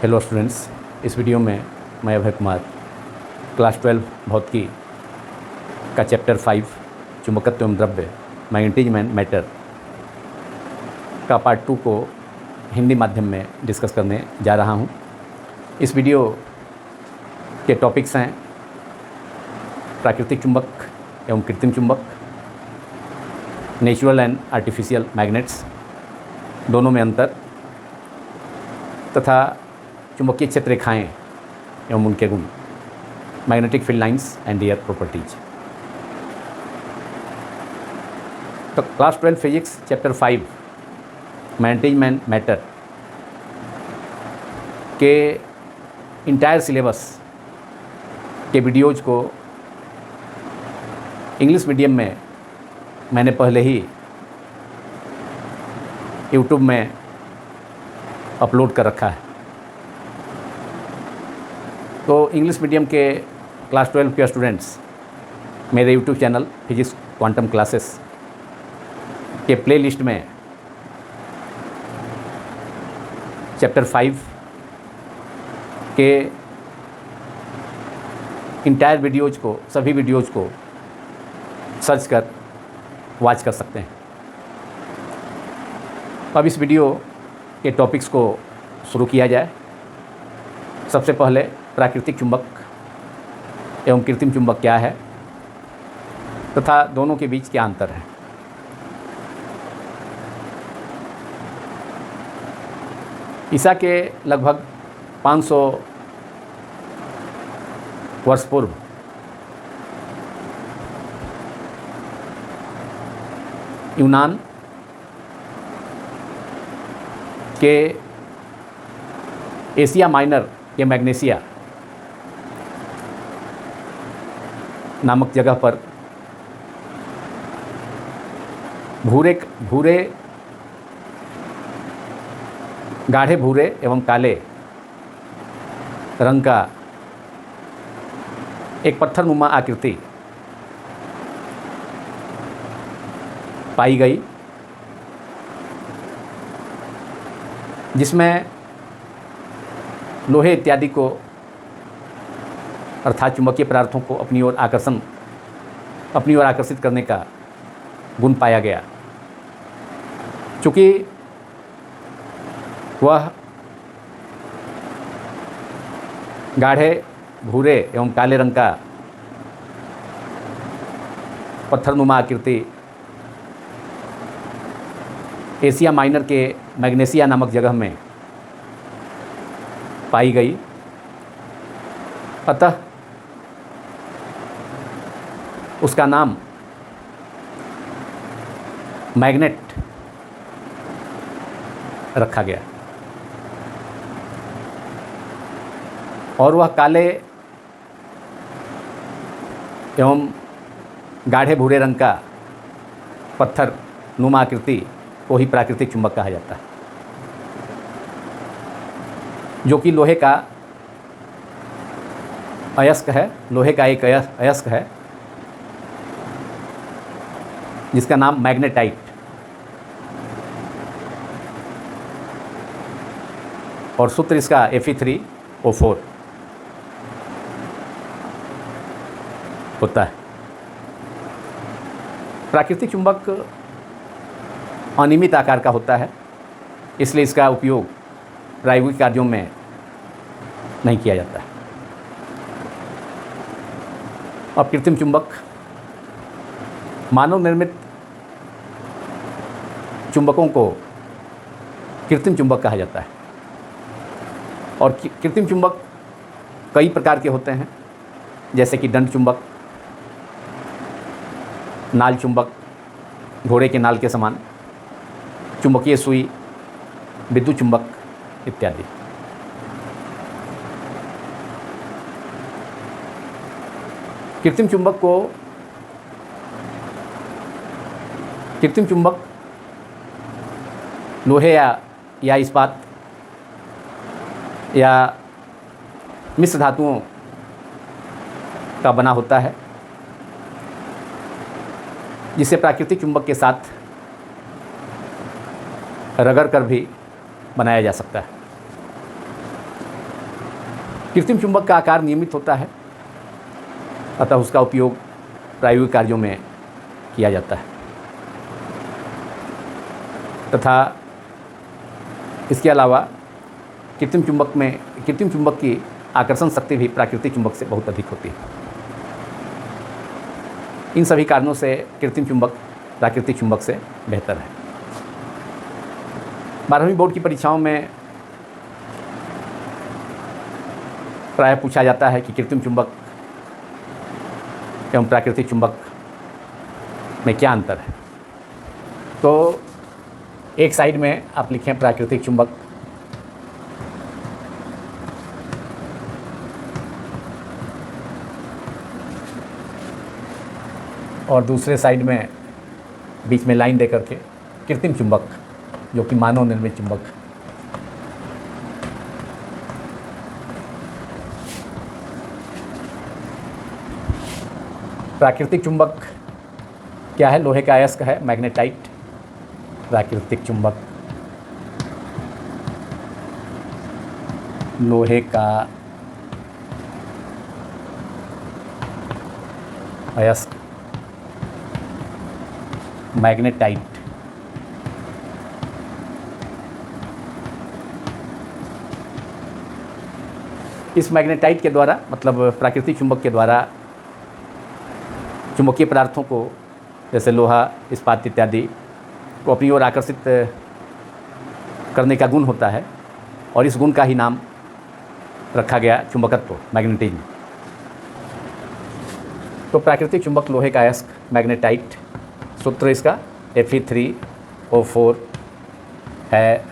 Hello students, इस video में मैं अभय कुमार क्लास 12 भौतिकी का चैप्टर 5 चुंबकत्व एवं द्रव्य मैग्नेटिज्म एंड मैटर का पार्ट 2 को हिंदी माध्यम में डिस्कस करने जा रहा हूं। इस वीडियो के टॉपिक्स हैं प्राकृतिक चुंबक एवं कृत्रिम चुंबक, नेचुरल एंड आर्टिफिशियल मैग्नेट्स, दोनों में अंतर, तथा चुंबकीय क्षेत्र रेखाएँ एवं उनके गुण, magnetic field lines and their properties. तो class 12 physics chapter 5 magnetism and matter के इंटायर सिलेबस के वीडियोज़ को इंग्लिश मीडियम में मैंने पहले ही यूट्यूब में अपलोड कर रखा है। तो इंग्लिश मीडियम के क्लास 12 के स्टूडेंट्स मेरे YouTube channel physics quantum classes के प्लेलिस्ट में चैप्टर 5 के इंटायर वीडियोज़ को, सभी वीडियोज़ को सर्च कर वॉच कर सकते हैं। अब इस वीडियो के टॉपिक्स को शुरू किया जाए। सबसे पहले प्राकृतिक चुंबक एवं कृत्रिम चुंबक क्या है तथा दोनों के बीच क्या अंतर है। ईसा के लगभग 500 वर्ष पूर्व यूनान के एशिया माइनर के मैग्नेसिया नामक जगह पर भूरे गाढ़े भूरे एवं काले रंग का एक पत्थरनुमा आकृति पाई गई, जिसमें लोहे इत्यादि को अर्थात चुंबकीय पदार्थों को अपनी ओर आकर्षित करने का गुण पाया गया। चूँकि वह गाढ़े भूरे एवं काले रंग का पत्थरनुमा आकृति एशिया माइनर के मैग्नेसिया नामक जगह में पाई गई, अतः उसका नाम मैग्नेट रखा गया। और वह काले एवं गाढ़े भूरे रंग का पत्थर नुमा आकृति को ही प्राकृतिक चुंबक कहा जाता है, जो कि लोहे का अयस्क है। लोहे का एक अयस्क है जिसका नाम मैग्नेटाइट, और सूत्र इसका Fe3O4 होता है। प्राकृतिक चुंबक अनियमित आकार का होता है, इसलिए इसका उपयोग प्रायोगिक कार्यों में नहीं किया जाता है। अब कृत्रिम चुंबक, मानव निर्मित चुंबकों को कृत्रिम चुंबक कहा जाता है। और कृत्रिम चुंबक कई प्रकार के होते हैं, जैसे कि दंड चुंबक, नाल चुंबक, घोड़े के नाल के समान, चुंबकीय सुई, विद्युत चुंबक इत्यादि। कृत्रिम चुंबक लोहे या इस्पात या मिश्र धातुओं का बना होता है, जिसे प्राकृतिक चुंबक के साथ रगड़ कर भी बनाया जा सकता है। कृत्रिम चुंबक का आकार नियमित होता है, अतः उसका उपयोग प्रायोगिक कार्यों में किया जाता है तथा इसके अलावा कृत्रिम चुंबक की आकर्षण शक्ति भी प्राकृतिक चुंबक से बहुत अधिक होती है। इन सभी कारणों से कृत्रिम चुंबक प्राकृतिक चुंबक से बेहतर है। 12वीं बोर्ड की परीक्षाओं में प्रायः पूछा जाता है कि कृत्रिम चुंबक एवं प्राकृतिक चुंबक में क्या अंतर है। तो एक साइड में आप लिखें प्राकृतिक चुंबक, और दूसरे साइड में बीच में लाइन दे करके कृत्रिम चुंबक, जो कि मानव निर्मित चुंबक। प्राकृतिक चुंबक क्या है? लोहे का अयस्क है, मैग्नेटाइट प्राकृतिक चुंबक। लोहे का अयस्क मैग्नेटाइट। इस मैग्नेटाइट के द्वारा, मतलब प्राकृतिक चुंबक के द्वारा, चुंबकीय पदार्थों को जैसे लोहा, इस्पात इत्यादि को अपनी ओर आकर्षित करने का गुण होता है, और इस गुण का ही नाम रखा गया चुंबकत्व, मैग्नेटिज्म। तो प्राकृतिक चुंबक लोहे का अयस्क मैग्नेटाइट, सूत्र इसका Fe3O4 है,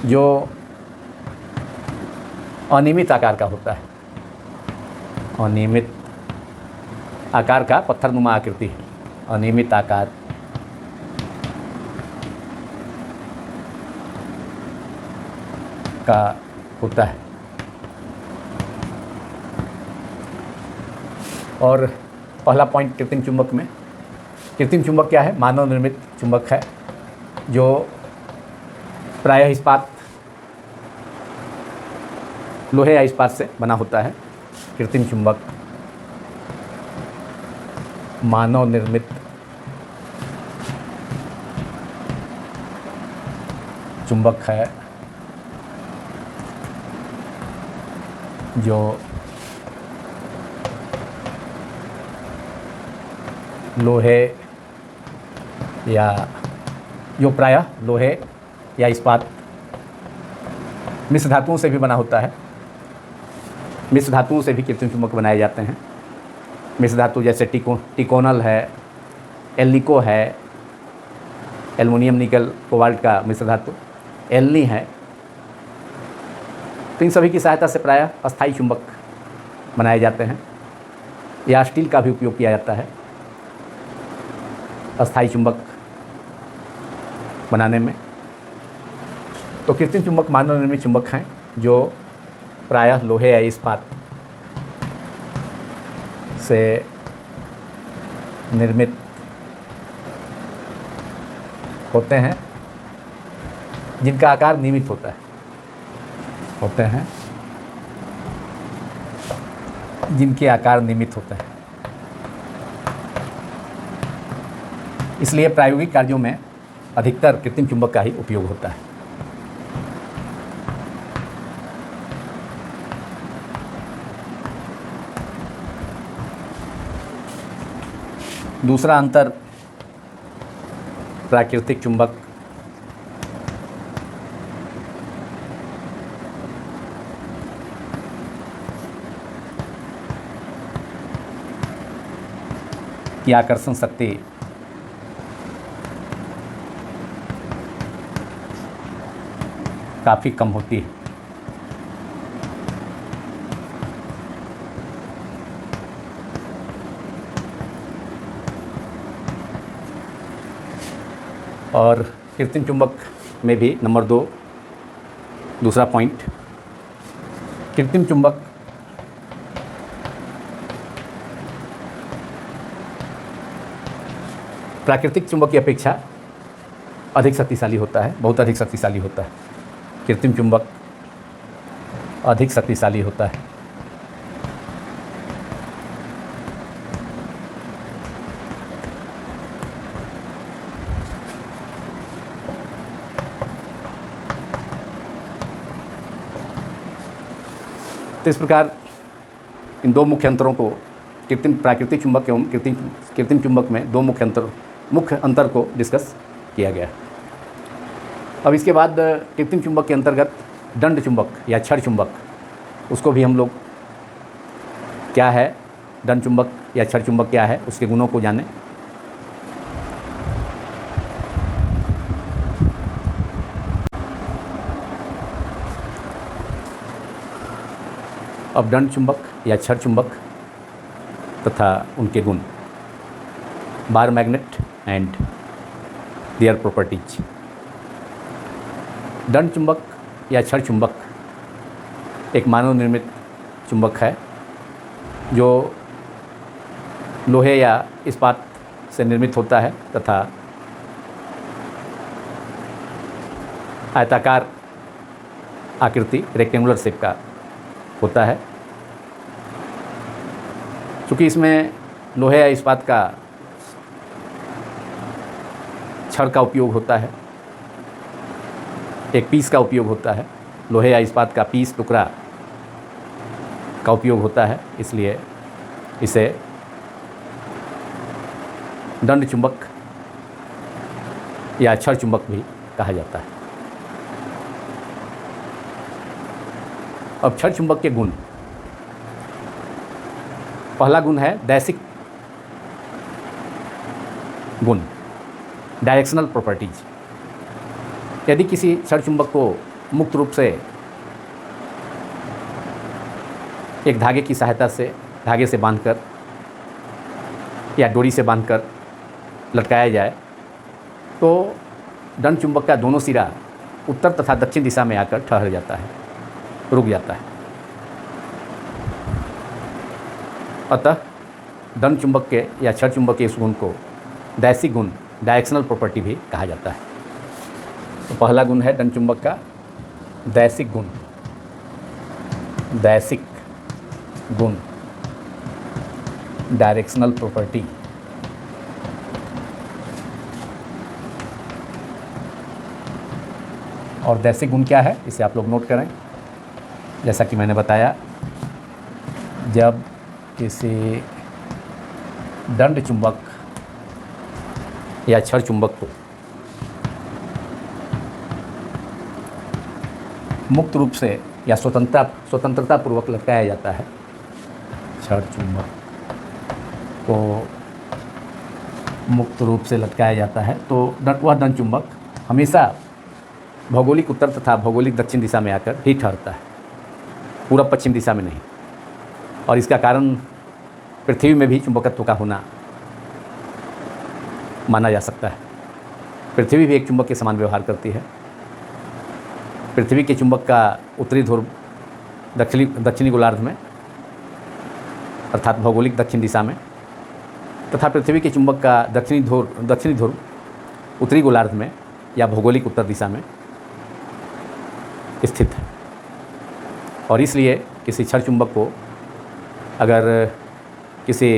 जो अनियमित आकार का होता है। अनियमित आकार का, पत्थरनुमा आकृति है, अनियमित आकार का होता है। और पहला पॉइंट कृत्रिम चुंबक में, कृत्रिम चुंबक क्या है? मानव निर्मित चुंबक है, जो प्रायः इस्पात, लोहे या इस्पात से बना होता है। कृत्रिम चुंबक मानव निर्मित चुंबक है, जो लोहे या जो प्रायः लोहे या इस्पात, मिश्र धातुओं से भी बना होता है। मिश्र धातुओं से भी कृत्रिम चुंबक बनाए जाते हैं। मिश्र धातु जैसे टिकोनल है, एल्निको है, एल्युमिनियम निकल कोबाल्ट का मिश्र धातु, एल्नी है। तो इन सभी की सहायता से प्रायः अस्थायी चुंबक बनाए जाते हैं, या स्टील का भी उपयोग किया जाता है अस्थायी चुंबक बनाने में। तो कृत्रिम चुंबक मानव निर्मित चुंबक हैं, जो प्रायः लोहे या इस्पात से निर्मित होते हैं, जिनका आकार नियमित होता है, जिनके आकार नियमित होते हैं। इसलिए प्रायोगिक कार्यों में अधिकतर कृत्रिम चुंबक का ही उपयोग होता है। दूसरा अंतर प्राकृतिक चुंबक की आकर्षण शक्ति काफ़ी कम होती है। और कृत्रिम चुंबक में भी नंबर 2, दूसरा पॉइंट, कृत्रिम चुंबक प्राकृतिक चुंबक की अपेक्षा अधिक शक्तिशाली होता है, बहुत अधिक शक्तिशाली होता है। कृत्रिम चुंबक अधिक शक्तिशाली होता है। तो इस प्रकार इन दो मुख्य अंतरों को प्राकृतिक चुंबक एवं कृत्रिम चुंबक में दो मुख्य अंतर को डिस्कस किया गया। अब इसके बाद कृत्रिम चुंबक के अंतर्गत दंड चुंबक या क्षण चुंबक, उसको भी हम लोग क्या है, दंड चुंबक या क्षण चुंबक क्या है, उसके गुणों को जानें। अब दंड चुंबक या क्षण चुंबक तथा उनके गुण, bar magnet and their properties. दंड चुंबक या क्षण चुंबक एक मानव निर्मित चुंबक है जो लोहे या इस्पात से निर्मित होता है तथा आयताकार आकृति रेक्टेंगुलर शेप का होता है। चूँकि इसमें लोहे या इस्पात का छड़ का उपयोग होता है, एक पीस का उपयोग होता है, लोहे या इस्पात का पीस टुकड़ा का उपयोग होता है, इसलिए इसे दंड चुंबक या क्षण चुंबक भी कहा जाता है। अब क्षण चुंबक के गुण, पहला गुण है दैशिक गुण, डायरेक्शनल प्रॉपर्टीज। यदि किसी क्षण चुंबक को मुक्त रूप से एक धागे की सहायता से, धागे से बांधकर या डोरी से बांधकर लटकाया जाए तो दंड चुंबक का दोनों सिरा उत्तर तथा दक्षिण दिशा में आकर ठहर जाता है, रुक जाता है। अतः दंड चुंबक के या क्षण चुंबक के इस गुण को दैशिक गुण, डायरेक्शनल प्रॉपर्टी भी कहा जाता है। तो पहला गुण है दंड चुंबक का दैशिक गुण, दैशिक गुण, डायरेक्शनल प्रॉपर्टी। और दैशिक गुण क्या है, इसे आप लोग नोट करें। जैसा कि मैंने बताया, जब किसी दंड चुंबक या क्षण चुंबक को मुक्त रूप से या स्वतंत्रता पूर्वक लटकाया जाता है, क्षण चुंबक को मुक्त रूप से लटकाया जाता है, तो वह दंड चुंबक हमेशा भौगोलिक उत्तर तथा भौगोलिक दक्षिण दिशा में आकर ही ठहरता है, पूरब पश्चिम दिशा में नहीं। और इसका कारण पृथ्वी में भी चुंबकत्व का होना माना जा सकता है। पृथ्वी भी एक चुंबक के समान व्यवहार करती है। पृथ्वी के चुंबक का उत्तरी ध्रुव दक्षिणी गोलार्ध में, अर्थात भौगोलिक दक्षिण दिशा में, तथा पृथ्वी के चुंबक का दक्षिणी ध्रुव उत्तरी गोलार्ध में या भौगोलिक उत्तर दिशा में स्थित है। और इसलिए किसी क्षण चुंबक को अगर किसी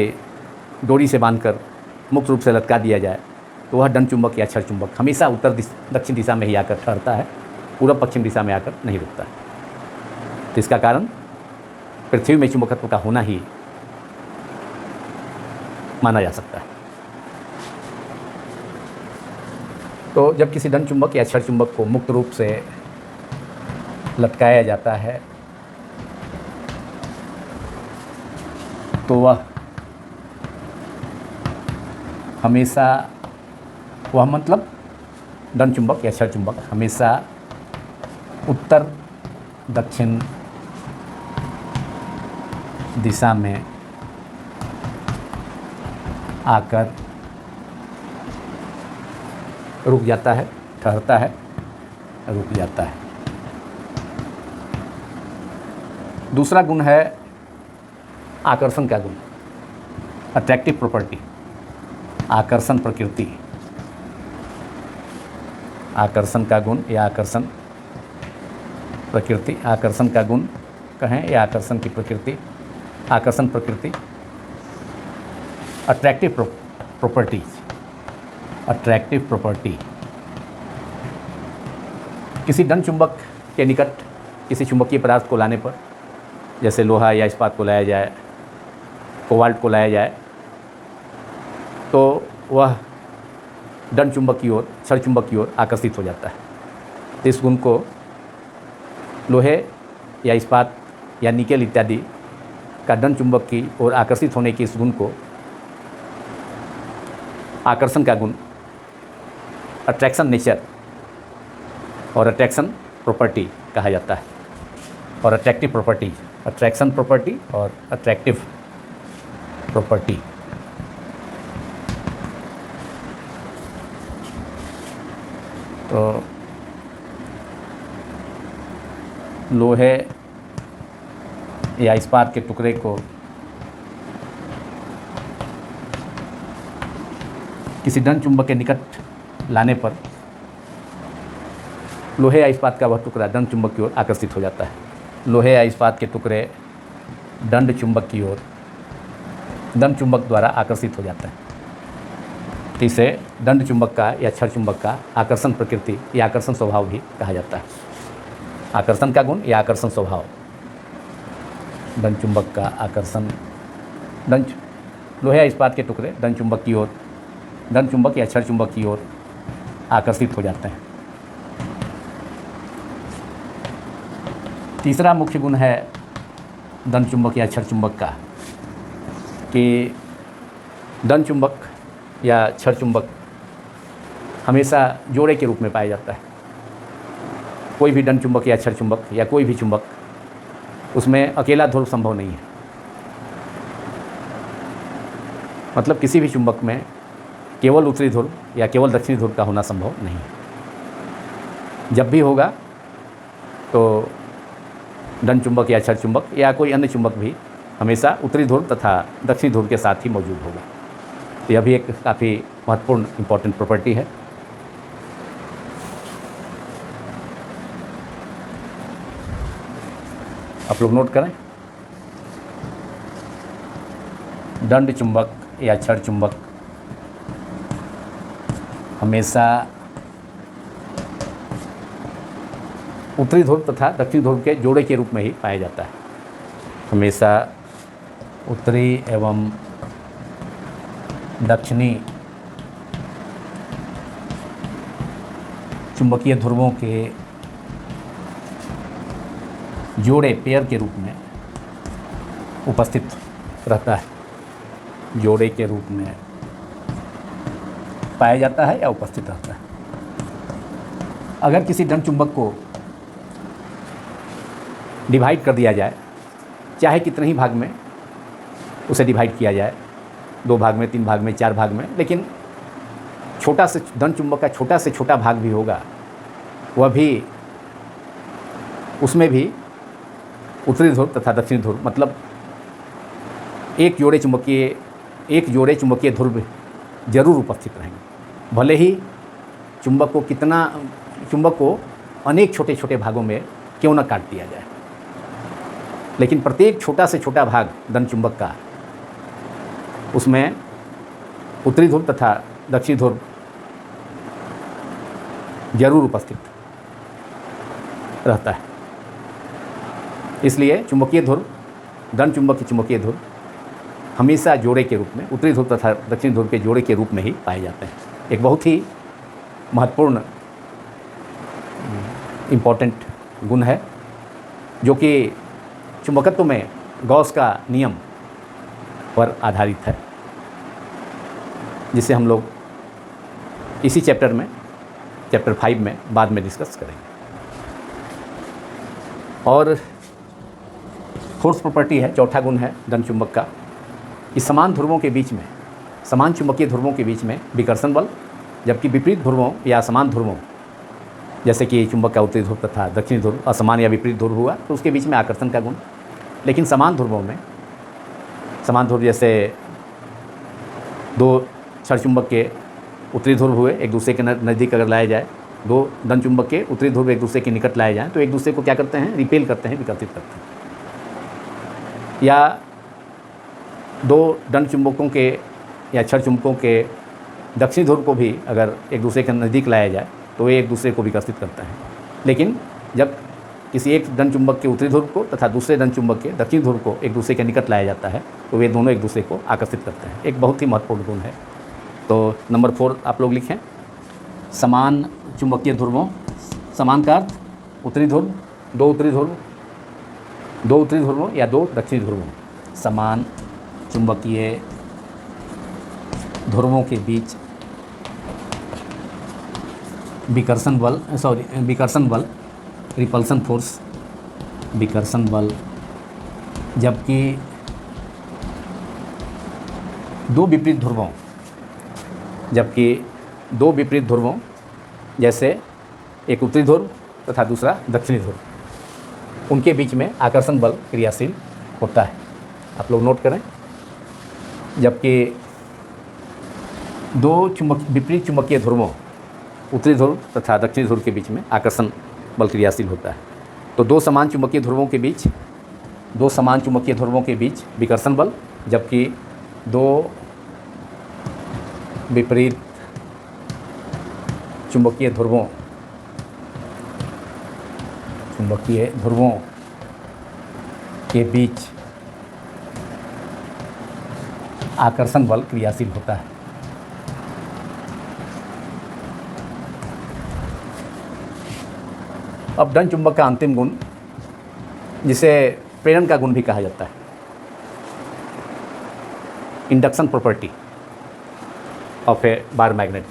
डोरी से बांधकर मुक्त रूप से लटका दिया जाए तो वह दंड चुंबक या क्षण चुंबक हमेशा उत्तर दक्षिण दिशा में ही आकर ठहरता है, पूरब पश्चिम दिशा में आकर नहीं रुकता है। तो इसका कारण पृथ्वी में चुंबकत्व का होना ही माना जा सकता है। तो जब किसी दंड चुंबक या क्षण चुंबक को मुक्त रूप से लटकाया जाता है तो वह हमेशा, वह मतलब दंड चुंबक या क्षण चुंबक हमेशा उत्तर दक्षिण दिशा में आकर रुक जाता है, ठहरता है, रुक जाता है। दूसरा गुण है आकर्षण का गुण, अट्रैक्टिव प्रॉपर्टी, आकर्षण प्रकृति। आकर्षण का गुण या आकर्षण प्रकृति, आकर्षण का गुण कहें या आकर्षण की प्रकृति, आकर्षण प्रकृति, अट्रैक्टिव प्रॉपर्टीज, अट्रैक्टिव प्रॉपर्टी। किसी धन चुंबक के निकट किसी चुंबकीय पदार्थ को लाने पर, जैसे लोहा या इस्पात को लाया जाए, कोबाल्ट को लाया जाए, तो वह धन चुंबक की ओर, क्षण चुंबक की ओर आकर्षित हो जाता है। तो इस गुण को लोहे या इस्पात या निकेल इत्यादि का धन चुंबक की ओर आकर्षित होने के इस गुण को आकर्षण का गुण, अट्रैक्शन नेचर और अट्रैक्शन प्रॉपर्टी कहा जाता है। और अट्रैक्टिव प्रॉपर्टी, अट्रैक्शन प्रॉपर्टी और अट्रैक्टिव प्रॉपर्टी। तो लोहे या इस्पात के टुकड़े को किसी धन चुंबक के निकट लाने पर लोहे या इस्पात का वह टुकड़ा धन चुंबक की ओर आकर्षित हो जाता है। लोहे या इस्पात के टुकड़े दंड चुंबक की ओर, दंड चुंबक द्वारा आकर्षित हो जाता है। तो इसे दंड चुंबक का या क्षण चुंबक का आकर्षण प्रकृति या आकर्षण स्वभाव भी कहा जाता है। आकर्षण का गुण या आकर्षण स्वभाव, दंड चुंबक का आकर्षण, दंड लोहे या इस्पात के टुकड़े दंड चुंबक की ओर, दंड चुंबक या क्षण चुंबक की ओर आकर्षित हो जाते हैं। तीसरा मुख्य गुण है दंड चुंबक या क्षण चुंबक का कि दंड चुंबक या क्षण चुंबक हमेशा जोड़े के रूप में पाया जाता है। कोई भी दंड चुंबक या क्षण चुंबक या कोई भी चुंबक, उसमें अकेला ध्रुव संभव नहीं है। मतलब किसी भी चुंबक में केवल उत्तरी ध्रुव या केवल दक्षिणी ध्रुव का होना संभव नहीं है। जब भी होगा तो दंड चुंबक या क्षण चुंबक या कोई अन्य चुंबक भी हमेशा उत्तरी ध्रुव तथा दक्षिणी ध्रुव के साथ ही मौजूद होगा। तो यह भी एक काफ़ी महत्वपूर्ण इम्पॉर्टेंट प्रॉपर्टी है। आप लोग नोट करें, दंड चुंबक या क्षण चुंबक हमेशा उत्तरी ध्रुव तथा दक्षिणी ध्रुव के जोड़े के रूप में ही पाया जाता है। हमेशा उत्तरी एवं दक्षिणी चुंबकीय ध्रुवों के जोड़े, पेयर के रूप में उपस्थित रहता है। जोड़े के रूप में पाया जाता है या उपस्थित रहता है। अगर किसी दंड चुंबक को डिवाइड कर दिया जाए, चाहे कितने ही भाग में उसे डिवाइड किया जाए, 2 भाग में, 3 भाग में, 4 भाग में, लेकिन छोटा से दंड चुंबक का छोटा से छोटा भाग भी होगा, वह भी, उसमें भी उत्तरी ध्रुव तथा दक्षिणी ध्रुव, मतलब एक जोड़े चुंबकीय ध्रुव जरूर उपस्थित रहेंगे। भले ही चुंबक को अनेक छोटे छोटे भागों में क्यों न काट दिया जाए, लेकिन प्रत्येक छोटा से छोटा भाग दंड चुंबक का, उसमें उत्तरी ध्रुव तथा दक्षिणी ध्रुव जरूर उपस्थित रहता है। इसलिए चुंबकीय ध्रुव, दंड चुंबक की चुंबकीय ध्रुव हमेशा जोड़े के रूप में, उत्तरी ध्रुव तथा दक्षिणी ध्रुव के जोड़े के रूप में ही पाए जाते हैं। एक बहुत ही महत्वपूर्ण इम्पॉर्टेंट गुण है, जो कि चुंबकत्व में गॉस का नियम पर आधारित है, जिसे हम लोग इसी चैप्टर में, चैप्टर 5 में बाद में डिस्कस करेंगे। और फोर्स प्रॉपर्टी है, चौथा गुण है दंड चुंबक का, कि समान ध्रुवों के बीच में, समान चुंबकीय ध्रुवों के बीच में विकर्षण बल, जबकि विपरीत ध्रुवों या समान ध्रुवों, जैसे कि चुंबक का उत्तरी ध्रुव तथा दक्षिणी ध्रुव असमान या विपरीत ध्रुव हुआ तो उसके बीच में आकर्षण का गुण। लेकिन समान ध्रुवों में, समान ध्रुव जैसे 2 क्षण चुंबक के उत्तरी ध्रुव हुए, एक दूसरे के नज़दीक अगर लाया जाए, 2 दंड चुंबक के उत्तरी ध्रुव एक दूसरे के निकट लाए जाएँ तो एक दूसरे को क्या करते हैं, रिपेल करते हैं, विकर्षित करते हैं। या दो दंड चुंबकों के या क्षण चुंबकों के दक्षिणी ध्रुव को भी अगर एक दूसरे के नज़दीक लाया जाए तो वे एक दूसरे को विकसित करता है। लेकिन जब किसी एक दंड चुंबक के उत्तरी ध्रुव को तथा दूसरे दंड चुंबक के दक्षिणी ध्रुव को एक दूसरे के निकट लाया जाता है तो वे दोनों एक दूसरे को आकर्षित करते हैं। एक बहुत ही महत्वपूर्ण गुण है। तो नंबर 4 आप लोग लिखें, समान चुंबकीय ध्रुवों, समान का अर्थ उत्तरी ध्रुव, दो उत्तरी ध्रुवों या दो दक्षिणी ध्रुवों, समान चुंबकीय ध्रुवों के बीच विकर्षण बल रिपल्सन फोर्स, विकर्षण बल, जबकि दो विपरीत ध्रुवों जैसे एक उत्तरी ध्रुव तथा दूसरा दक्षिणी ध्रुव, उनके बीच में आकर्षण बल क्रियाशील होता है। आप लोग नोट करें, जबकि दो विपरीत चुंबकीय ध्रुवों उत्तरी ध्रुव तथा दक्षिणी ध्रुव के बीच में आकर्षण बल क्रियाशील होता है। तो दो समान चुंबकीय ध्रुवों के बीच विकर्षण बल, जबकि दो विपरीत चुंबकीय ध्रुवों के बीच आकर्षण बल क्रियाशील होता है। अब दंड चुंबक का अंतिम गुण, जिसे प्रेरण का गुण भी कहा जाता है, induction property of A bar magnet.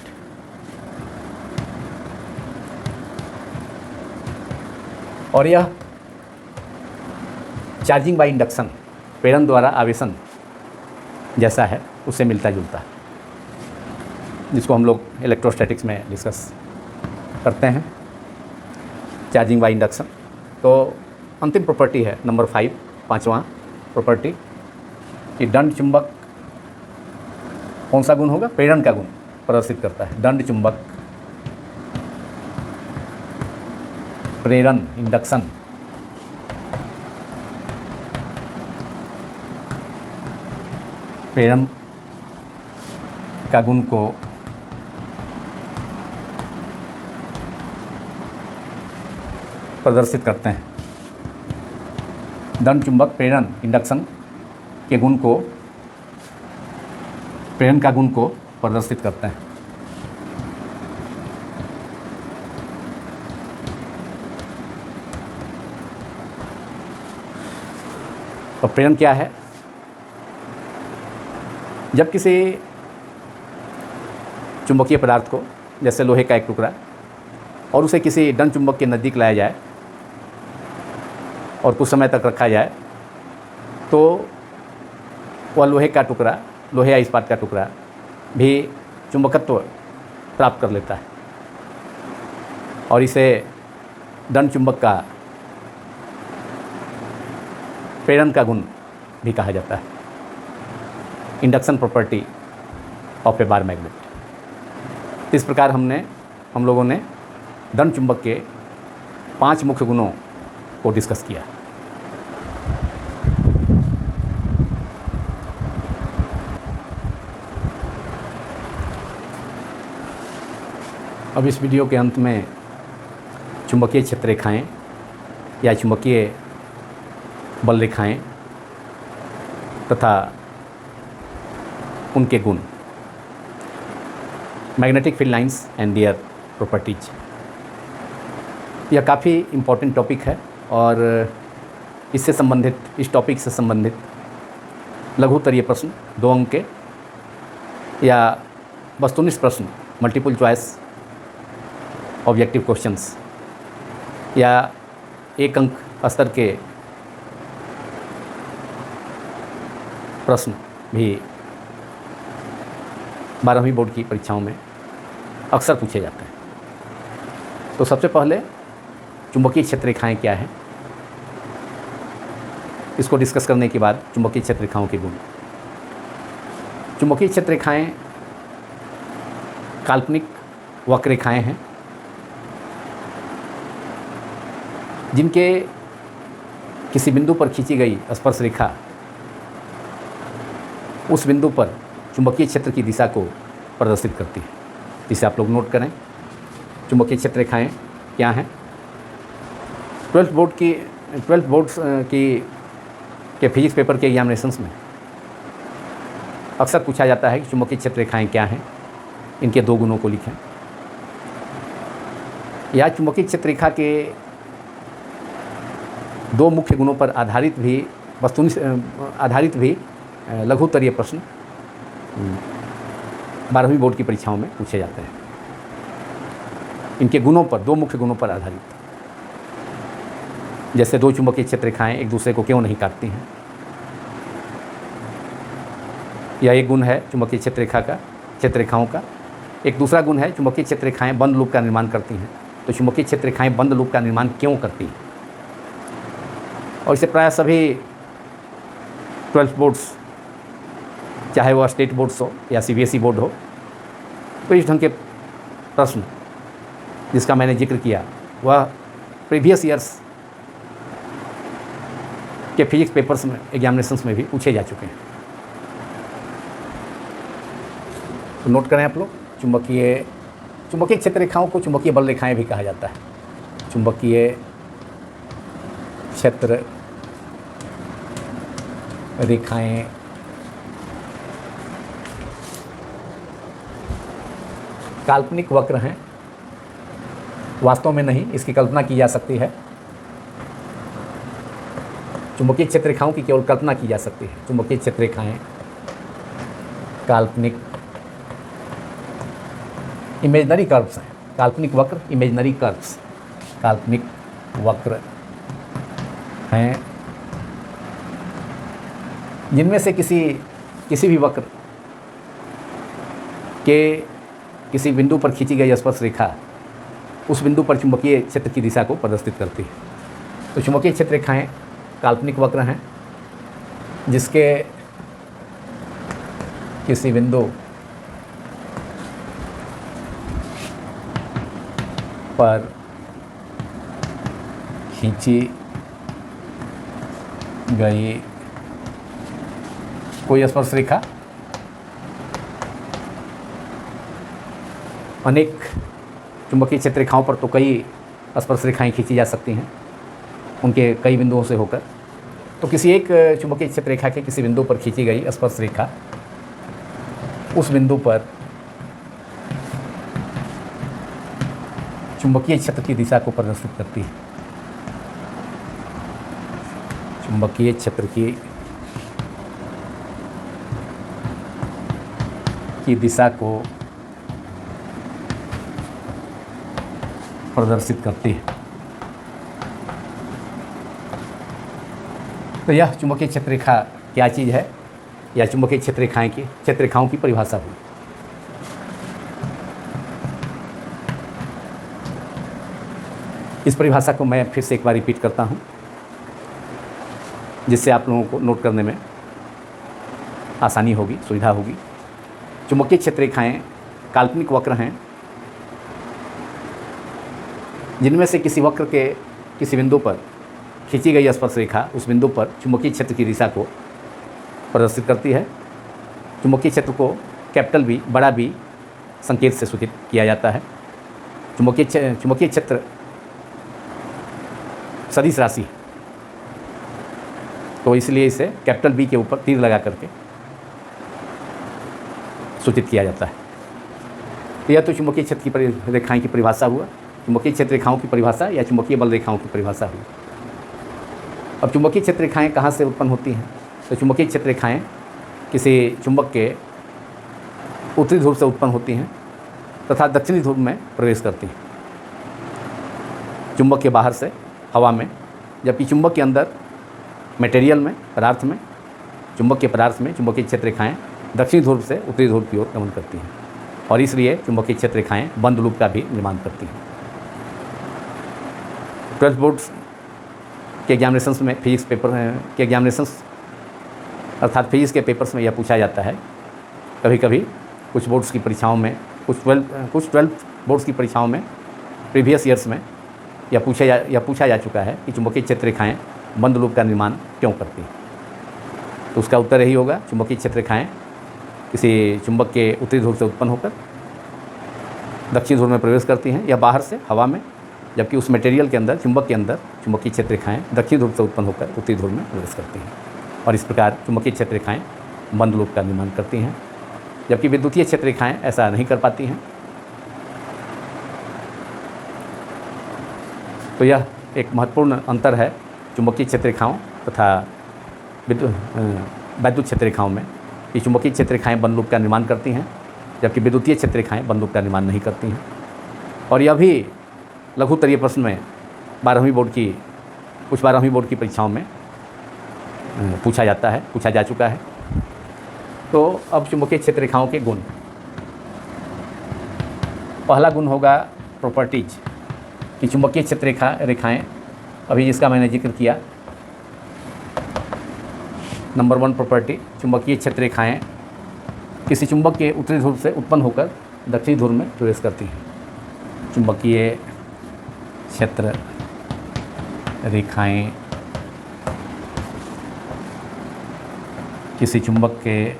और यह चार्जिंग बाय इंडक्शन, प्रेरण द्वारा आवेशन जैसा है, उससे मिलता जुलता है, जिसको हम लोग इलेक्ट्रोस्टैटिक्स में डिस्कस करते हैं, चार्जिंग बाय इंडक्शन। तो अंतिम प्रॉपर्टी है नंबर 5, पाँचवां प्रॉपर्टी, कि दंड चुंबक कौन सा गुण होगा? प्रेरण का गुण प्रदर्शित करता है। दंड चुंबक प्रेरण, इंडक्शन, प्रेरण का गुण को प्रदर्शित करते हैं। दंड चुंबक प्रेरण, इंडक्शन के गुण को, प्रेरण का गुण को प्रदर्शित करते हैं। तो प्रेरण क्या है? जब किसी चुंबकीय पदार्थ को, जैसे लोहे का एक टुकड़ा, और उसे किसी दंड चुंबक के नज़दीक लाया जाए और कुछ समय तक रखा जाए, तो वह लोहे का टुकड़ा, लोहे या इस्पात का टुकड़ा भी चुंबकत्व प्राप्त कर लेता है, और इसे दंड चुंबक का प्रेरण का गुण भी कहा जाता है, induction property of A bar magnet. इस प्रकार हम लोगों ने दंड चुंबक के 5 मुख्य गुणों को डिस्कस किया। अब इस वीडियो के अंत में चुंबकीय क्षेत्र रेखाएं या चुंबकीय बल रेखाएं तथा उनके गुण, magnetic field lines and their properties, यह काफ़ी इम्पोर्टेंट टॉपिक है। और इस टॉपिक से संबंधित लघुत्तरीय प्रश्न 2 अंक के या वस्तुनिष्ठ प्रश्न, मल्टीपल चॉइस ऑब्जेक्टिव क्वेश्चंस, या 1 अंक स्तर के प्रश्न भी 12वीं बोर्ड की परीक्षाओं में अक्सर पूछे जाते हैं। तो सबसे पहले चुंबकीय क्षेत्र रेखाएं क्या है, इसको डिस्कस करने के बाद चुंबकीय क्षेत्र रेखाओं के गुण। चुंबकीय क्षेत्र रेखाएं काल्पनिक वक्र रेखाएं हैं, जिनके किसी बिंदु पर खींची गई स्पर्श रेखा उस बिंदु पर चुंबकीय क्षेत्र की दिशा को प्रदर्शित करती है। इसे आप लोग नोट करें। चुंबकीय क्षेत्र रेखाएँ क्या हैं? 12th बोर्ड्स के फिजिक्स पेपर के एग्जामिनेशंस में अक्सर पूछा जाता है कि चुंबकीय क्षेत्र रेखाएँ क्या हैं, इनके 2 गुणों को लिखें। या चुंबकीय क्षेत्र रेखा के 2 मुख्य गुणों पर आधारित भी लघुत्तरीय प्रश्न 12वीं बोर्ड की परीक्षाओं में पूछे जाते हैं। इनके गुणों पर, 2 मुख्य गुणों पर आधारित, जैसे 2 चुंबकीय क्षेत्र रेखाएँ एक दूसरे को क्यों नहीं काटती हैं। यह एक गुण है चुंबकीय क्षेत्र रेखाओं का। एक दूसरा गुण है चुंबकीय क्षेत्र रेखाएँ बंद लूप का निर्माण करती हैं। तो चुंबकीय क्षेत्र रेखाएँ बंद लूप का निर्माण क्यों करती हैं? और इसे प्रायः सभी 12th बोर्ड्स, चाहे वह स्टेट बोर्ड्स हो या CBSE बोर्ड हो, तो इस ढंग के प्रश्न जिसका मैंने जिक्र किया वह प्रीवियस ईयर्स के फिजिक्स पेपर्स में, एग्जामिनेशंस में भी पूछे जा चुके हैं। तो नोट करें आप लोग। चुंबकीय क्षेत्र रेखाओं को चुंबकीय बल रेखाएं भी कहा जाता है। चुंबकीय क्षेत्र रेखाएं काल्पनिक वक्र हैं, वास्तव में नहीं, इसकी कल्पना की जा सकती है। चुंबकीय क्षेत्र रेखाओं की केवल कल्पना की जा सकती है। चुंबकीय क्षेत्र रेखाएं काल्पनिक इमेजनरी कर्व्स हैं। काल्पनिक वक्र, इमेजनरी कर्व्स, काल्पनिक वक्र हैं जिनमें से किसी भी वक्र के किसी बिंदु पर खींची गई स्पर्श रेखा उस बिंदु पर चुंबकीय क्षेत्र की दिशा को प्रदर्शित करती है। तो चुंबकीय क्षेत्र रेखाएं काल्पनिक वक्र हैं जिसके किसी बिंदु पर खींची गई कोई स्पर्श रेखा अनेक चुंबकीय क्षेत्र रेखाओं पर तो कई स्पर्श रेखाएं खींची जा सकती हैं उनके कई बिंदुओं से होकर। तो किसी एक चुंबकीय क्षेत्र रेखा के किसी बिंदु पर खींची गई स्पर्श रेखा उस बिंदु पर चुंबकीय क्षेत्र की दिशा को प्रदर्शित करती है। चुंबकीय क्षेत्र की दिशा को प्रदर्शित करती है। तो यह चुंबकीय क्षेत्र रेखा क्या चीज़ है, या चुंबकीय क्षेत्र रेखाओं की परिभाषा हुई। इस परिभाषा को मैं फिर से एक बार रिपीट करता हूँ जिससे आप लोगों को नोट करने में आसानी होगी, सुविधा होगी। चुंबकीय क्षेत्र रेखाएँ काल्पनिक वक्र हैं जिनमें से किसी वक्र के किसी बिंदु पर खींची गई स्पर्श रेखा उस बिंदु पर चुंबकीय क्षेत्र की दिशा को प्रदर्शित करती है। चुंबकीय क्षेत्र को कैपिटल B, बड़ा B संकेत से सूचित किया जाता है। चुंबकीय क्षेत्र सदिश राशि है, तो इसलिए इसे कैपिटल B के ऊपर तीर लगा करके सूचित किया जाता है। तो यह तो चुंबकीय क्षेत्र की रेखाएँ की परिभाषा हुआ, चुंबकीय क्षेत्र रेखाओं की परिभाषा या चुंबकीय बल रेखाओं की परिभाषा हुई। अब चुंबकीय क्षेत्र रेखाएँ कहाँ से उत्पन्न होती हैं? तो चुंबकीय क्षेत्र रेखाएँ किसी चुंबक के उत्तरी ध्रुव से उत्पन्न होती हैं तथा दक्षिणी ध्रुव में प्रवेश करती हैं, चुंबक के बाहर से हवा में, जबकि चुंबक के अंदर मटेरियल में, पदार्थ में, चुंबक के पदार्थ में चुंबकीय क्षेत्र रेखाएँ दक्षिणी ध्रुव से उत्तरी ध्रुव की ओर गमन करती हैं और इसलिए चुंबकीय क्षेत्र रेखाएँ बंद लूप का भी निर्माण करती हैं। 12th बोर्ड्स के एग्जामिनेशंस में, फिजिक्स पेपर के एग्जामिनेशंस अर्थात फिजिक्स के पेपर्स में यह पूछा जाता है। कभी कभी कुछ बोर्ड्स की परीक्षाओं में, कुछ 12th बोर्ड्स की परीक्षाओं में प्रीवियस ईयर्स में यह पूछा जा चुका है कि चुंबकीय क्षेत्र रेखाएँ बंद लूप का निर्माण क्यों करती हैं। तो उसका उत्तर यही होगा, चुंबकीय क्षेत्र रेखाएँ किसी चुंबक के उत्तरी ध्रुव से उत्पन्न होकर दक्षिण ध्रुव में प्रवेश करती हैं या बाहर से हवा में, जबकि उस मटेरियल के अंदर, चुंबक के अंदर चुंबकीय क्षेत्र रेखाएँ दक्षिण ध्रुव से उत्पन्न होकर उत्तरी ध्रुव में प्रवेश करती हैं और इस प्रकार चुंबकीय क्षेत्र रेखाएँ बंद लूप का निर्माण करती हैं, जबकि विद्युतीय क्षेत्र रेखाएँ ऐसा नहीं कर पाती हैं। तो यह एक महत्वपूर्ण अंतर है चुंबकीय क्षेत्र रेखाओं तथा वैद्युत क्षेत्र रेखाओं में, कि चुंबकीय क्षेत्र रेखाएँ बंद लूप का निर्माण करती हैं, जबकि विद्युतीय क्षेत्र रेखाएँ बंद लूप का निर्माण नहीं करती हैं। और यह भी लघुत्तरीय प्रश्न में 12वीं बोर्ड की परीक्षाओं में पूछा जा चुका है। तो अब चुंबकीय क्षेत्र रेखाओं के गुण। पहला गुण होगा प्रॉपर्टीज, कि चुंबकीय क्षेत्र रेखाएँ अभी जिसका मैंने जिक्र किया, नंबर 1 प्रॉपर्टी, चुंबकीय क्षेत्र रेखाएँ किसी चुंबक के उत्तरी ध्रुव से उत्पन्न होकर दक्षिणी ध्रुव में प्रवेश करती हैं। चुंबकीय क्षेत्र रेखाएँ किसी चुंबक के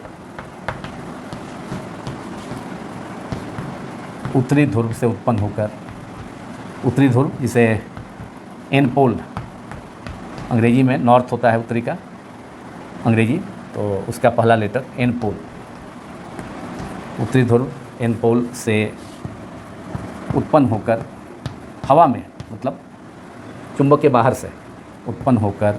उत्तरी ध्रुव से उत्पन्न होकर, उत्तरी ध्रुव जिसे एन पोल, अंग्रेजी में नॉर्थ होता है उत्तरी का अंग्रेजी, तो उसका पहला लेटर एन पोल, उत्तरी ध्रुव एन पोल से उत्पन्न होकर हवा में, मतलब चुंबक के बाहर से उत्पन्न होकर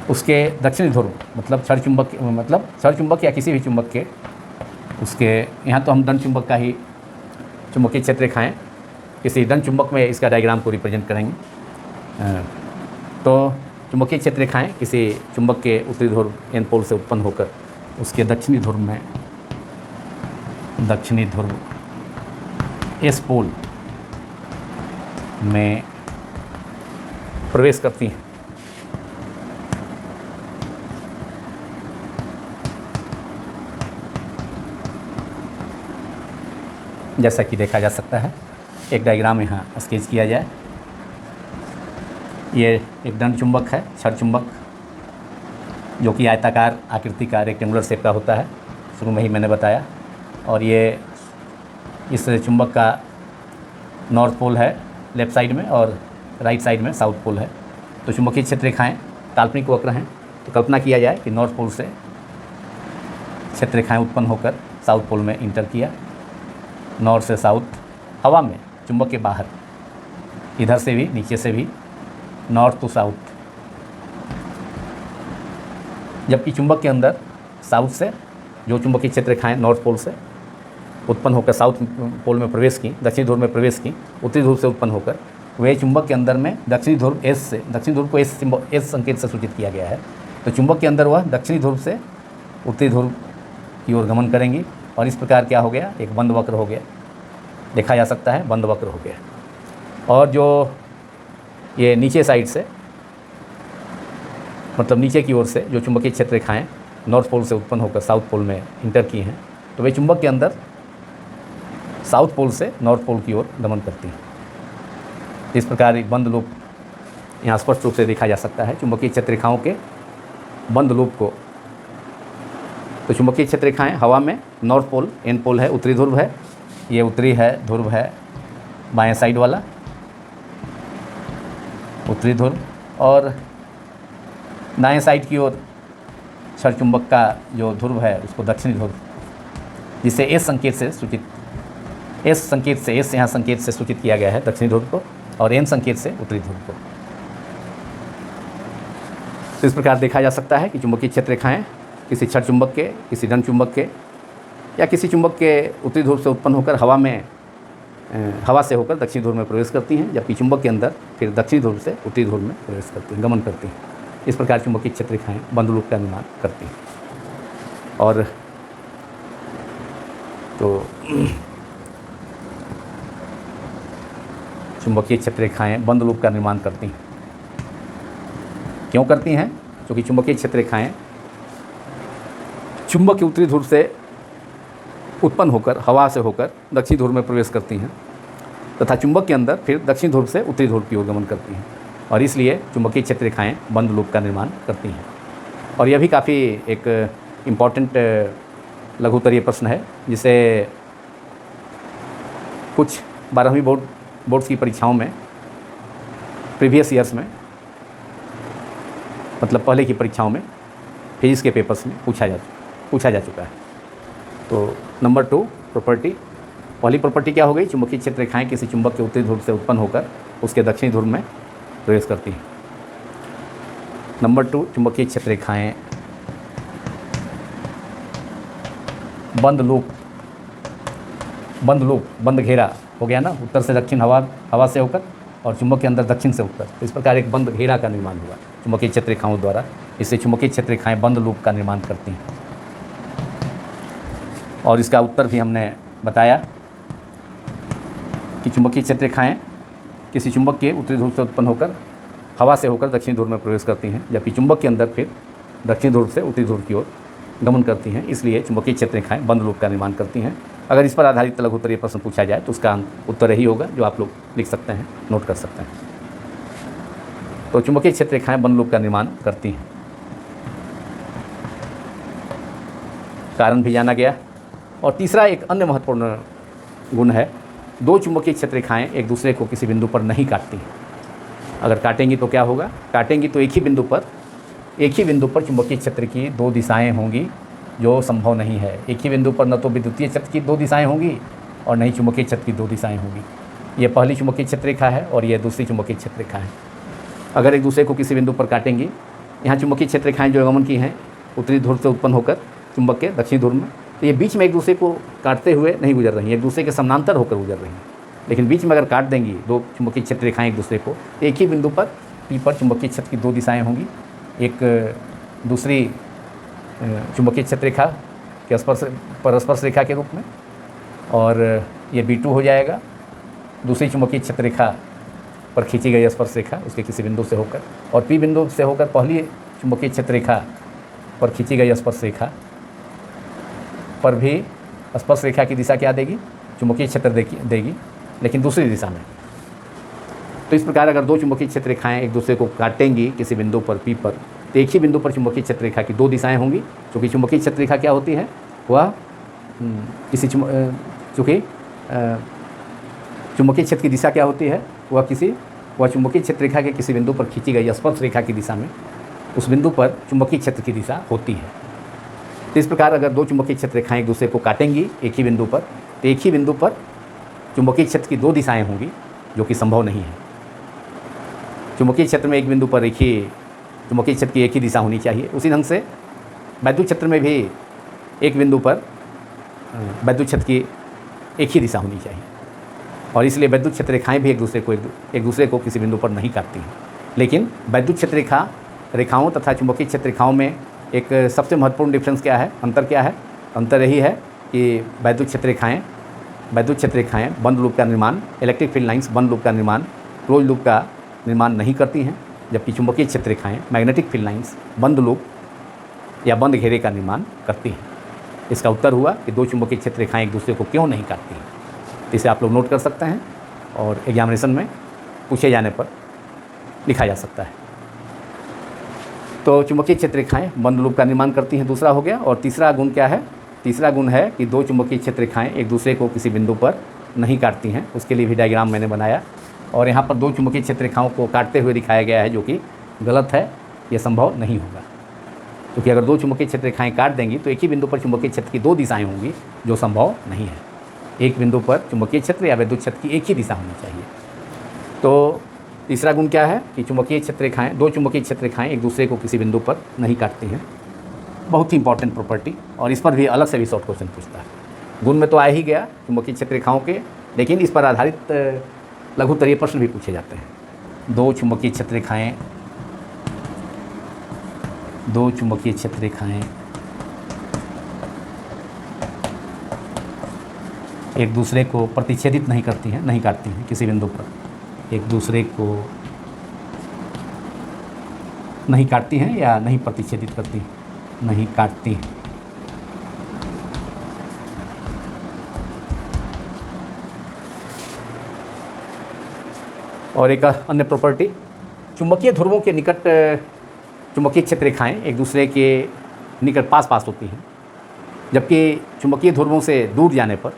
उसके दक्षिणी ध्रुव, मतलब क्षण चुंबक या किसी भी चुंबक के, उसके, यहाँ तो हम दंड चुंबक का ही चुंबकीय क्षेत्र रेखाएँ किसी दंड चुंबक में इसका डायग्राम को रिप्रेजेंट करेंगे। तो चुंबकीय क्षेत्र रेखाएँ किसी चुंबक के उत्तरी ध्रुव एन पोल से उत्पन्न होकर उसके दक्षिणी ध्रुव एस पोल में प्रवेश करती हैं। जैसा कि देखा जा सकता है, एक डायग्राम यहाँ स्केच किया जाए। ये एक दंड चुंबक है, क्षण चुंबक, जो कि आयताकार आकृति का रेक्टेंगुलर शेप का होता है, शुरू में ही मैंने बताया। और ये इस चुंबक का नॉर्थ पोल है लेफ़्ट साइड में और राइट साइड में साउथ पोल है। तो चुंबकीय क्षेत्र रेखाएँ काल्पनिक वक्र हैं। तो कल्पना किया जाए कि नॉर्थ पोल से क्षेत्र रेखाएँ उत्पन्न होकर साउथ पोल में इंटर किया, नॉर्थ से साउथ, हवा में, चुंबक के बाहर, इधर से भी नीचे से भी, नॉर्थ टू साउथ, जबकि चुंबक के अंदर साउथ से जो चुंबकीय क्षेत्र रेखाएँ नॉर्थ पोल से उत्पन्न होकर साउथ पोल में प्रवेश की, दक्षिणी ध्रुव में प्रवेश की, उत्तरी ध्रुव से उत्पन्न होकर वे चुंबक के अंदर में दक्षिणी ध्रुव एस से, दक्षिणी ध्रुव को एस संकेत से सूचित किया गया है। तो चुंबक के अंदर वह दक्षिणी ध्रुव से उत्तरी ध्रुव की ओर गमन करेंगी और इस प्रकार क्या हो गया, एक बंद वक्र हो गया, देखा जा सकता है, बंद वक्र हो गया। और जो ये नीचे साइड से, मतलब नीचे की ओर से जो चुंबकीय क्षेत्र रेखाएँ नॉर्थ पोल से उत्पन्न होकर साउथ पोल में इंटर की हैं, तो वे चुंबक के अंदर साउथ पोल से नॉर्थ पोल की ओर गमन करती हैं। इस प्रकार एक बंद लूप यहाँ स्पष्ट रूप से देखा जा सकता है चुंबकीय क्षेत्र रेखाओं के बंद लूप को। तो चुंबकीय क्षेत्र रेखाएँ हवा में, नॉर्थ पोल एन पोल है, उत्तरी ध्रुव है, ये उत्तरी है ध्रुव है बाएं साइड वाला उत्तरी ध्रुव, और दाएं साइड की ओर क्षण चुंबक का जो ध्रुव है उसको दक्षिणी ध्रुव, जिसे एस संकेत से यहाँ संकेत से सूचित किया गया है दक्षिणी ध्रुव को, और एन संकेत से उत्तरी ध्रुव को। तो इस प्रकार देखा जा सकता है कि चुंबकीय क्षेत्र रेखाएँ किसी क्षण चुंबक के, किसी दंड चुंबक के या किसी चुंबक के उत्तरी ध्रुव से उत्पन्न होकर हवा से होकर दक्षिणी ध्रुव में प्रवेश करती हैं, जबकि चुंबक के अंदर फिर दक्षिणी ध्रुव से उत्तरी ध्रुव में प्रवेश करती हैं, गमन करती हैं। इस प्रकार चुंबकीय क्षेत्र रेखाएँ बंद लूप का निर्माण करती हैं। और तो चुंबकीय क्षेत्र रेखाएँ बंद लूप का निर्माण करती हैं। क्यों करती हैं? क्योंकि चुंबकीय क्षेत्र रेखाएँ चुंबक के उत्तरी ध्रुव से उत्पन्न होकर हवा से होकर दक्षिणी ध्रुव में प्रवेश करती हैं तथा चुंबक के अंदर फिर दक्षिणी ध्रुव से उत्तरी ध्रुव की ओर गमन करती हैं। और इसलिए चुंबकीय क्षेत्र रेखाएँ बंद लूप का निर्माण करती हैं। और यह भी काफ़ी एक इम्पॉर्टेंट लघुत्तरीय प्रश्न है, जिसे कुछ 12वीं बोर्ड्स की परीक्षाओं में प्रीवियस ईयर्स में, मतलब पहले की परीक्षाओं में फिजिक्स के पेपर्स में पूछा जा चुका है। तो नंबर 2 प्रॉपर्टी, पहली प्रॉपर्टी क्या हो गई? चुंबकीय क्षेत्र रेखाएँ किसी चुंबक के उत्तरी ध्रुव से उत्पन्न होकर उसके दक्षिणी ध्रुव में प्रवेश करती हैं। नंबर 2 चुंबकीय क्षेत्र रेखाएँ बंद घेरा हो गया ना, उत्तर से दक्षिण हवा से होकर और चुंबक के अंदर दक्षिण से उत्तर, तो इस प्रकार एक बंद घेरा का निर्माण हुआ चुंबकीय क्षेत्र रेखाओं द्वारा। इससे चुंबकीय क्षेत्र रेखाएँ बंद लूप का निर्माण करती हैं। और इसका उत्तर भी हमने बताया कि चुंबकीय क्षेत्र रेखाएँ किसी चुंबक के उत्तरी ध्रुव से उत्पन्न होकर हवा से होकर दक्षिणी ध्रुव में प्रवेश करती हैं, जबकि चुंबक के अंदर फिर दक्षिणी ध्रुव से उत्तरी ध्रुव की ओर गमन करती हैं। इसलिए चुंबकीय क्षेत्र रेखाएँ बंद लूप का निर्माण करती हैं। अगर इस पर आधारित लघुत्तरीय प्रश्न पूछा जाए तो उसका उत्तर यही होगा, जो आप लोग लिख सकते हैं, नोट कर सकते हैं। तो चुंबकीय क्षेत्र रेखाएँ बंद लूप का निर्माण करती हैं, कारण भी जाना गया। और तीसरा एक अन्य महत्वपूर्ण गुण है, दो चुंबकीय क्षेत्र रेखाएँ एक दूसरे को किसी बिंदु पर नहीं काटती हैं। अगर काटेंगी तो क्या होगा? काटेंगी तो एक ही बिंदु पर चुंबकीय क्षेत्र की दो दिशाएं होंगी, जो संभव नहीं है। एक ही बिंदु पर न तो विद्युतीय क्षेत्र की दो दिशाएं होंगी और न ही चुंबकीय क्षेत्र की दो दिशाएं होंगी। ये पहली चुंबकीय क्षेत्र रेखा है और ये दूसरी चुंबकीय क्षेत्र रेखा है। अगर एक दूसरे को किसी बिंदु पर काटेंगी, यहाँ चुंबकीय क्षेत्र रेखाएँ जो गमन की हैं उत्तरी ध्रुव से उत्पन्न होकर चुंबक के दक्षिणी ध्रुव में, तो ये बीच में एक दूसरे को काटते हुए नहीं गुजर रही हैं, एक दूसरे के समानांतर होकर गुजर रही हैं। लेकिन बीच में अगर काट देंगी दो चुंबकीय क्षेत्र रेखाएँ एक दूसरे को, एक ही बिंदु पर पी पर चुंबकीय क्षेत्र की दो दिशाएँ होंगी, एक दूसरी चुंबकीय क्षेत्र रेखा के परस्पर रेखा के रूप में, और ये B2 हो जाएगा। दूसरी चुंबकीय क्षेत्र रेखा पर खींची गई स्पर्श रेखा उसके किसी बिंदु से होकर, और P बिंदु से होकर पहली चुंबकीय क्षेत्र रेखा पर खींची गई स्पर्श रेखा पर भी स्पर्श रेखा की दिशा क्या देगी? चुंबकीय क्षेत्र देगी, लेकिन दूसरी दिशा में। तो इस प्रकार अगर दो चुंबकीय क्षेत्र रेखाएँ एक दूसरे को काटेंगी किसी बिंदु पर P पर, तो एक ही बिंदु पर चुंबकीय क्षेत्र रेखा की दो दिशाएं होंगी। क्योंकि चुंबकीय क्षेत्र रेखा क्या होती है? वह किसी चूँकि चुंबकीय क्षेत्र की दिशा क्या होती है? वह चुंबकीय क्षेत्र रेखा के किसी बिंदु पर खींची गई स्पर्श रेखा की दिशा में, उस बिंदु पर चुंबकीय क्षेत्र की दिशा होती है। तो इस प्रकार अगर दो चुंबकीय क्षेत्र रेखाएँ एक दूसरे को काटेंगी एक ही बिंदु पर, तो एक ही बिंदु पर चुंबकीय क्षेत्र की दो दिशाएँ होंगी, जो कि संभव नहीं है। चुंबकीय क्षेत्र में एक बिंदु पर चुंबकीय क्षेत्र की एक ही दिशा होनी चाहिए। उसी ढंग से वैद्युत क्षेत्र में भी एक बिंदु पर वैद्युत क्षेत्र की एक ही दिशा होनी चाहिए, और इसलिए वैद्युत क्षेत्र रेखाएँ भी एक दूसरे को किसी बिंदु पर नहीं काटती हैं। लेकिन वैद्युत क्षेत्र रेखाओं तथा चुंबकीय क्षेत्र रेखाओं में एक सबसे महत्वपूर्ण डिफरेंस क्या है? अंतर क्या है? अंतर यही है कि वैद्युत क्षेत्र रेखाएँ बंद लूप का निर्माण, इलेक्ट्रिक फील्ड लाइंस बंद लूप का निर्माण, क्लोज लूप का निर्माण नहीं करती हैं, जबकि चुंबकीय क्षेत्र रेखाएँ मैग्नेटिक फील्ड लाइंस बंद लूप या बंद घेरे का निर्माण करती हैं। इसका उत्तर हुआ कि दो चुंबकीय क्षेत्र रेखाएँ एक दूसरे को क्यों नहीं काटती हैं। इसे आप लोग नोट कर सकते हैं और एग्जामिनेशन में पूछे जाने पर लिखा जा सकता है। तो चुंबकीय क्षेत्र रेखाएँ बंद लूप का निर्माण करती हैं, दूसरा हो गया। और तीसरा गुण क्या है? तीसरा गुण है कि दो चुंबकीय क्षेत्र रेखाएँ एक दूसरे को किसी बिंदु पर नहीं काटती हैं। उसके लिए भी डायग्राम मैंने बनाया, और यहाँ पर दो चुंबकीय क्षेत्र रेखाओं को काटते हुए दिखाया गया है, जो कि गलत है। ये संभव नहीं होगा, क्योंकि अगर दो चुंबकीय क्षेत्र रेखाएँ काट देंगी तो एक ही बिंदु पर चुंबकीय क्षेत्र की दो दिशाएं होंगी, जो संभव नहीं है। एक बिंदु पर चुंबकीय क्षेत्र या वैद्युत क्षेत्र की एक ही दिशा होनी चाहिए। तो तीसरा गुण क्या है? कि दो चुंबकीय क्षेत्र रेखाएँ एक दूसरे को किसी बिंदु पर नहीं काटती हैं। बहुत ही इंपॉर्टेंट प्रॉपर्टी, और इस पर भी अलग से भी शॉर्ट क्वेश्चन पूछता है। गुण में तो आ ही गया चुंबकीय क्षेत्र रेखाओं के, लेकिन इस पर आधारित लघुत्तरीय प्रश्न भी पूछे जाते हैं। दो चुंबकीय क्षेत्र रेखाएँ एक दूसरे को प्रतिच्छेदित नहीं काटती हैं किसी बिंदु पर, एक दूसरे को नहीं काटती हैं या नहीं प्रतिच्छेदित करती, नहीं काटती हैं। और एक अन्य प्रॉपर्टी चुंबकीय ध्रुवों के निकट चुंबकीय क्षेत्र रेखाएं एक दूसरे के निकट पास पास होती हैं, जबकि चुंबकीय ध्रुवों से दूर जाने पर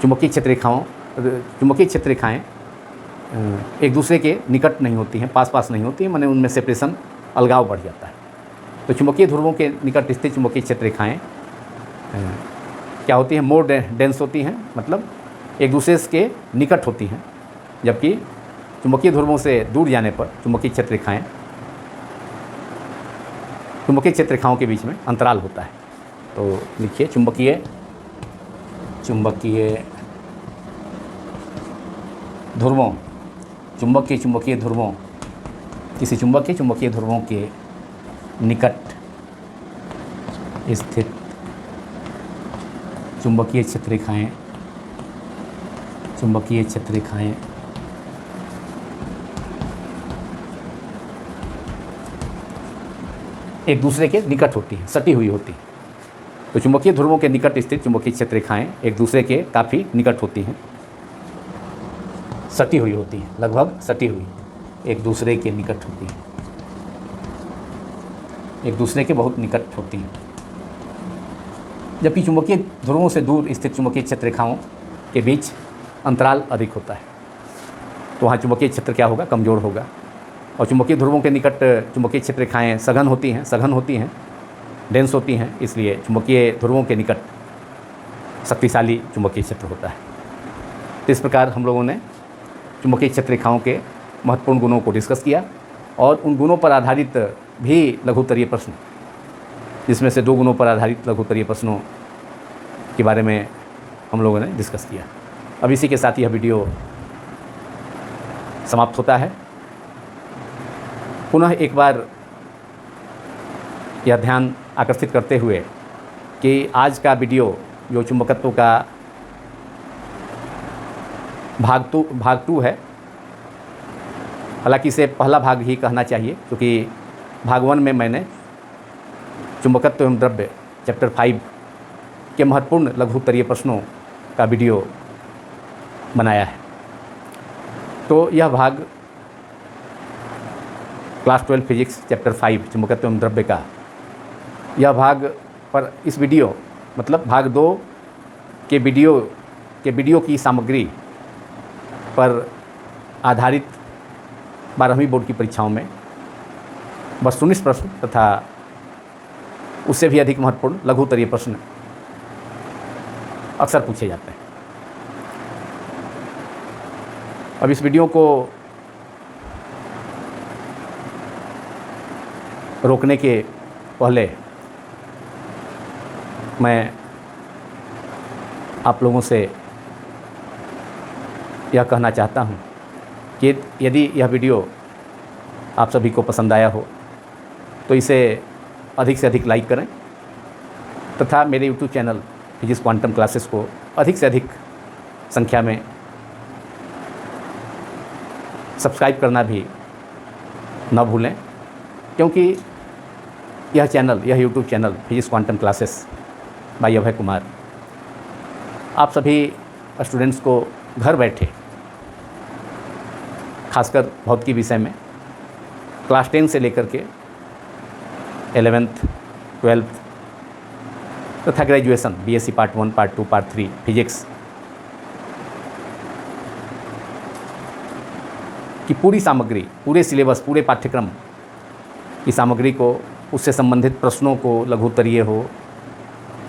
चुंबकीय क्षेत्र रेखाएं एक दूसरे के निकट नहीं होती हैं, पास पास नहीं होती हैं, माने उनमें सेपरेशन, अलगाव बढ़ जाता है। तो चुंबकीय ध्रुवों के निकट स्थित चुंबकीय क्षेत्र रेखाएं क्या होती हैं, मोर डेंस होती हैं, मतलब एक दूसरे के निकट होती हैं, जबकि चुंबकीय ध्रुवों से दूर जाने पर चुंबकीय क्षेत्र रेखाओं के बीच में अंतराल होता है। तो लिखिए चुंबकीय ध्रुवों किसी चुंबकीय ध्रुवों के निकट स्थित चुंबकीय क्षेत्र रेखाएं एक दूसरे के निकट होती हैं, सटी हुई होती हैं। तो चुंबकीय ध्रुवों के निकट स्थित चुंबकीय क्षेत्र रेखाएं एक दूसरे के काफ़ी निकट होती हैं, सटी हुई होती हैं, लगभग सटी हुई, एक दूसरे के निकट होती हैं, एक दूसरे के बहुत निकट होती हैं। जबकि चुंबकीय ध्रुवों से दूर स्थित चुंबकीय क्षेत्र रेखाओं के बीच अंतराल अधिक होता है, तो वहाँ चुंबकीय क्षेत्र क्या होगा, कमज़ोर होगा। और चुंबकीय ध्रुवों के निकट चुंबकीय क्षेत्र रेखाएँ सघन होती हैं, डेंस होती हैं, इसलिए चुंबकीय ध्रुवों के निकट शक्तिशाली चुंबकीय क्षेत्र होता है। तो इस प्रकार हम लोगों ने चुंबकीय क्षेत्र रेखाओं के महत्वपूर्ण गुणों को डिस्कस किया और उन गुणों पर आधारित भी लघुत्तरीय प्रश्न, जिसमें से 2 गुणों पर आधारित लघुत्तरीय प्रश्नों के बारे में हम लोगों ने डिस्कस किया। अब इसी के साथ यह वीडियो समाप्त होता है। पुनः एक बार यह ध्यान आकर्षित करते हुए कि आज का वीडियो जो चुंबकत्व का भाग 2 है, हालांकि इसे पहला भाग ही कहना चाहिए, क्योंकि भाग 1 में मैंने चुंबकत्व एवं द्रव्य चैप्टर 5 के महत्वपूर्ण लघुत्तरीय प्रश्नों का वीडियो बनाया है। तो यह भाग क्लास 12 फिजिक्स चैप्टर 5 चुंबकत्व एवं द्रव्य का यह भाग पर इस वीडियो मतलब भाग 2 के वीडियो की सामग्री पर आधारित 12वीं बोर्ड की परीक्षाओं में वस्तुनिष्ठ प्रश्न तथा उससे भी अधिक महत्वपूर्ण लघुत्तरीय प्रश्न अक्सर पूछे जाते हैं। अब इस वीडियो को रोकने के पहले मैं आप लोगों से यह कहना चाहता हूं कि यदि यह वीडियो आप सभी को पसंद आया हो तो इसे अधिक से अधिक लाइक करें तथा मेरे YouTube channel physics quantum classes को अधिक से अधिक संख्या में सब्सक्राइब करना भी न भूलें, क्योंकि यह YouTube channel physics quantum classes by Abhay Kumar आप सभी स्टूडेंट्स को घर बैठे, खासकर भौतिकी विषय में क्लास 10 से लेकर के 11th 12th तथा graduation BSc part 1 part 2 part 3 physics की पूरी सामग्री, पूरे सिलेबस, पूरे पाठ्यक्रम की सामग्री को, उससे संबंधित प्रश्नों को, लघुत्तरीय हो,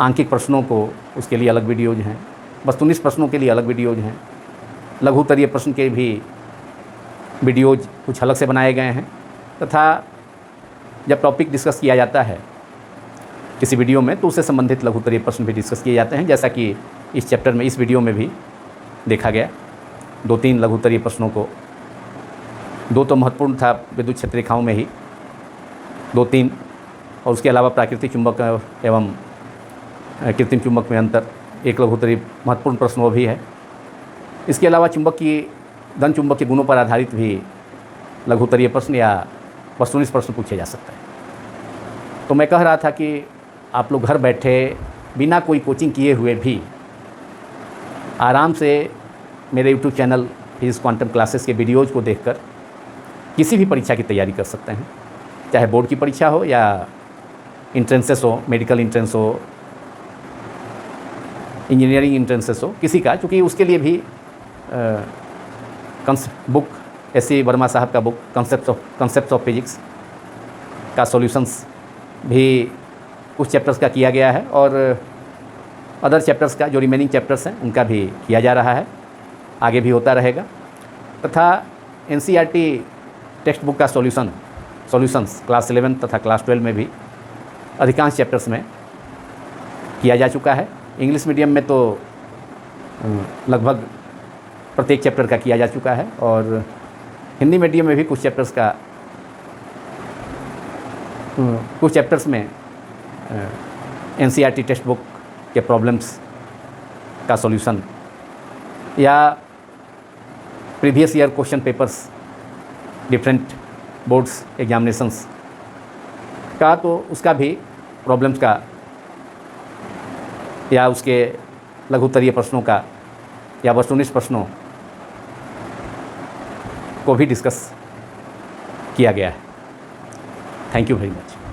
आंकिक प्रश्नों को, उसके लिए अलग वीडियोज़ हैं, वस्तुनिष्ठ प्रश्नों के लिए अलग वीडियोज़ हैं, लघुत्तरीय प्रश्न के भी वीडियोज़ कुछ अलग से बनाए गए हैं तथा जब टॉपिक डिस्कस किया जाता है किसी वीडियो में तो उससे संबंधित लघुत्तरीय प्रश्न भी डिस्कस किए जाते हैं, जैसा कि इस चैप्टर में, इस वीडियो में भी देखा गया। 2-3 लघुत्तरीय प्रश्नों को, 2 तो महत्वपूर्ण था विद्युत क्षेत्र रेखाओं में ही, 2-3, और उसके अलावा प्राकृतिक चुंबक एवं कृत्रिम चुंबक में अंतर, एक लघुत्तरीय महत्वपूर्ण प्रश्न वो भी है। इसके अलावा धन चुंबक के गुणों पर आधारित भी लघुत्तरीय प्रश्न या वस्तुनिष्ठ प्रश्न पूछे जा सकते हैं। तो मैं कह रहा था कि आप लोग घर बैठे बिना कोई कोचिंग किए हुए भी आराम से मेरे YouTube channel physics quantum classes के वीडियोज़ को देखकर किसी भी परीक्षा की तैयारी कर सकते हैं, चाहे बोर्ड की परीक्षा हो या इंट्रेंसेस हो, मेडिकल इंट्रेंस हो, इंजीनियरिंग इंट्रेंसेस हो, किसी का, चूँकि उसके लिए भी बुक एस.सी. वर्मा साहब का बुक कॉन्सेप्ट्स ऑफ फिजिक्स का सॉल्यूशंस भी कुछ चैप्टर्स का किया गया है और अदर चैप्टर्स का जो रिमेनिंग चैप्टर्स हैं उनका भी किया जा रहा है, आगे भी होता रहेगा। तथा एनसीईआरटी टेक्स्ट बुक का सॉल्यूशंस क्लास 11 तथा क्लास 12 में भी अधिकांश चैप्टर्स में किया जा चुका है। इंग्लिश मीडियम में तो लगभग प्रत्येक चैप्टर का किया जा चुका है और हिंदी मीडियम में भी कुछ चैप्टर्स में एनसीईआरटी टेक्स्ट बुक के प्रॉब्लम्स का सॉल्यूशन या previous year question papers different boards examinations का, तो उसका भी प्रॉब्लम्स का या उसके लघुत्तरीय प्रश्नों का या वस्तुनिष्ठ प्रश्नों को भी डिस्कस किया गया है। Thank you very much.